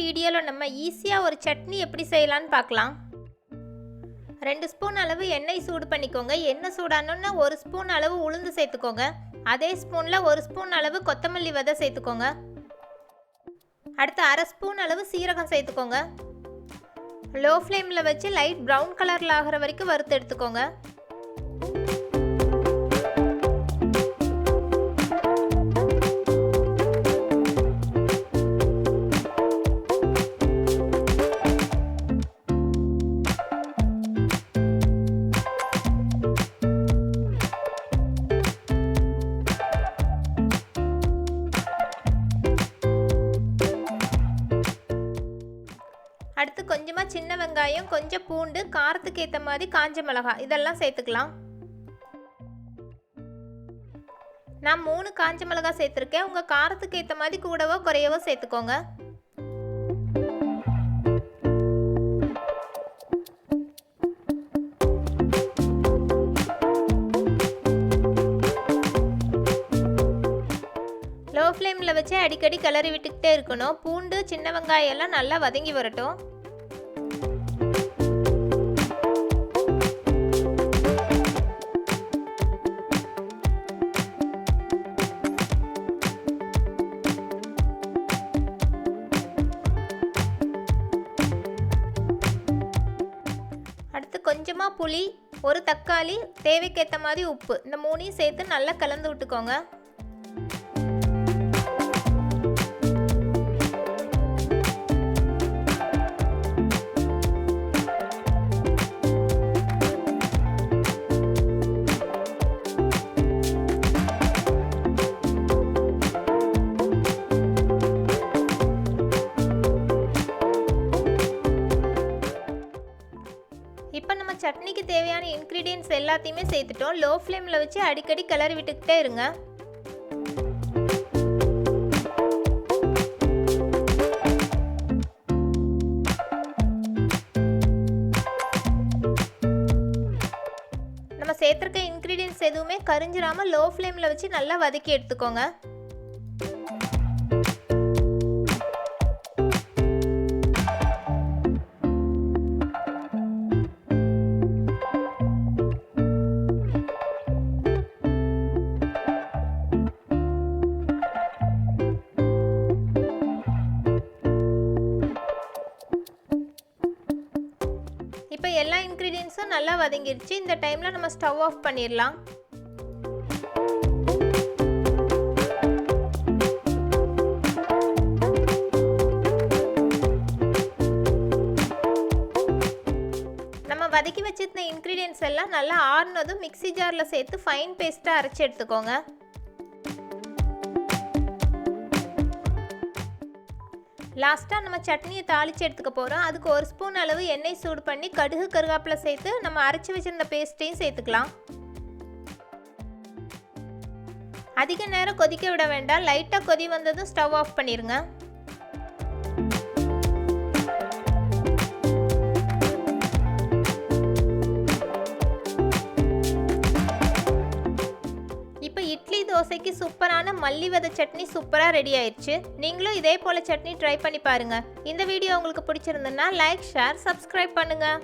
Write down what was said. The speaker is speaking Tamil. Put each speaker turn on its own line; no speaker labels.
வீடியோவில் நம்ம ஈஸியாக ஒரு சட்னி எப்படி செய்யலான்னு பார்க்கலாம். 2 ஸ்பூன் அளவு எண்ணெய் சூடு பண்ணிக்கோங்க. எண்ணெய் சூடானோன்னா 1 ஸ்பூன் அளவு உளுந்து சேர்த்துக்கோங்க. அதே ஸ்பூனில் 1 ஸ்பூன் அளவு கொத்தமல்லி விதை சேர்த்துக்கோங்க. அடுத்து 1/2 ஸ்பூன் அளவு சீரகம் சேர்த்துக்கோங்க. லோ ஃப்ளேமில் வச்சு லைட் ப்ரௌன் கலரில் ஆகிற வரைக்கும் வறுத்து எடுத்துக்கோங்க. அடுத்து கொஞ்சமாக சின்ன வெங்காயம், கொஞ்சம் பூண்டு, காரத்துக்கு ஏற்ற மாதிரி காஞ்ச மிளகாய் இதெல்லாம் சேர்த்துக்கலாம். நான் 3 காஞ்ச மிளகாய் சேர்த்துருக்கேன். உங்கள் காரத்துக்கு ஏற்ற மாதிரி கூடவோ குறையவோ சேர்த்துக்கோங்க. லோ ஃப்ளேமில் வச்சு அடிக்கடி கிளறி விட்டுக்கிட்டே இருக்கணும். பூண்டு, சின்ன வெங்காயம் எல்லாம் நல்லா வதங்கி வரட்டும். அடுத்து கொஞ்சமாக புளி, ஒரு தக்காளி, தேவைக்கேற்ற மாதிரி உப்பு, இந்த 3ஐயும் சேர்த்து நல்லா கலந்து விட்டுக்கோங்க. இப்போ நம்ம சட்னிக்கு தேவையான இன்க்ரீடியன்ட்ஸ் எல்லாத்தையுமே சேர்த்துட்டோம். லோ ஃப்ளேமில் வச்சு அடிக்கடி கிளறி விட்டுக்கிட்டே இருங்க. நம்ம சேர்த்துருக்க இன்க்ரீடியன்ட்ஸ் எதுவுமே கரிஞ்சிடாமல் லோ ஃப்ளேமில் வச்சு நல்லா வதக்கி எடுத்துக்கோங்க. இப்போ எல்லா இன்க்ரீடியன்ட்ஸும் நல்லா வதங்கிடுச்சு. இந்த டைமில் நம்ம ஸ்டவ் ஆஃப் பண்ணிடலாம். நம்ம வதக்கி வச்சிருந்த இன்க்ரீடியன்ட்ஸ் எல்லாம் நல்லா ஆறுனதும் மிக்ஸி ஜாரில் சேர்த்து ஃபைன் பேஸ்ட்டாக அரைச்சி எடுத்துக்கோங்க. லாஸ்ட்டாக நம்ம சட்னியை தாளித்து எடுத்துக்க போகிறோம். அதுக்கு 1 ஸ்பூன் அளவு எண்ணெய் சூடு பண்ணி கடுகு, கருவேப்பிலை சேர்த்து நம்ம அரைச்சி வச்சிருந்த பேஸ்ட்டையும் சேர்த்துக்கலாம். அதிக நேரம் கொதிக்க விட வேண்டாம். லைட்டாக கொதி வந்ததும் ஸ்டவ் ஆஃப் பண்ணிடுங்க. இப்போ இட்லி, தோசைக்கு சூப்பரான மல்லி விதை சட்னி சூப்பராக ரெடி ஆயிடுச்சு. நீங்களும் இதே போல் சட்னி ட்ரை பண்ணி பாருங்கள். இந்த வீடியோ உங்களுக்கு பிடிச்சிருந்துன்னா லைக், ஷேர், சப்ஸ்கிரைப் பண்ணுங்கள்.